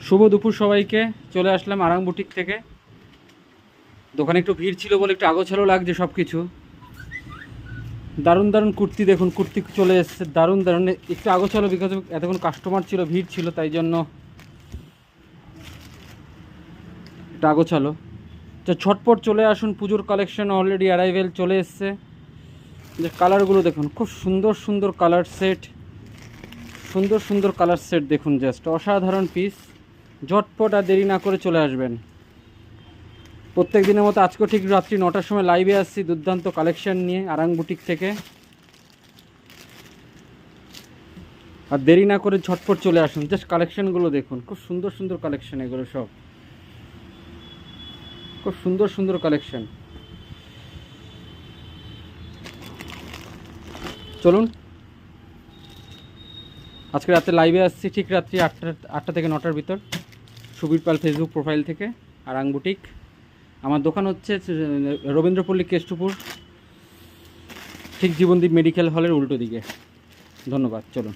শুভ দুপুর সবাইকে। চলে আসলাম আরাং বুটিক থেকে। দোকানে একটু ভিড় ছিল বলে একটু আগোছালো লাগছে সব কিছু। দারুণ দারুণ কুর্তি দেখুন, কুর্তি চলে এসছে দারুণ দারুণ। একটু আগোছালো বিকজ এতক্ষণ কাস্টমার ছিল, ভিড় ছিল, তাই জন্য একটু আগোছালো। তো ছটপট চলে আসুন, পুজোর কালেকশন অলরেডি অ্যারাইভেল চলে এসছে। যে কালারগুলো দেখুন, খুব সুন্দর সুন্দর কালার সেট, সুন্দর সুন্দর কালার সেট দেখুন, জাস্ট অসাধারণ পিস। ঝটপট আর দেরি না করে চলে আসবেন। প্রত্যেক দিনের মতো আজকেও ঠিক রাত্রি 9টার সময় লাইভে আসছি দুর্দান্ত কালেকশন নিয়ে আরাং বুটিক থেকে। আর দেরি না করে ঝটপট চলে আসুন, জাস্ট কালেকশনগুলো দেখুন, খুব সুন্দর সুন্দর কালেকশন, এগুলো সব খুব সুন্দর সুন্দর কালেকশন। চলুন, আজকে রাতে লাইভে আসছি ঠিক রাত্রি 8টা থেকে 9টার ভিতর, সুবীর পাল ফেসবুক প্রোফাইল থেকে আরাং বুটিক। আমার দোকান হচ্ছে রবীন্দ্রপল্লী কেষ্টপুর, ঠিক জীবনদীপ মেডিকেল হলের উল্টো দিকে। ধন্যবাদ, চলুন।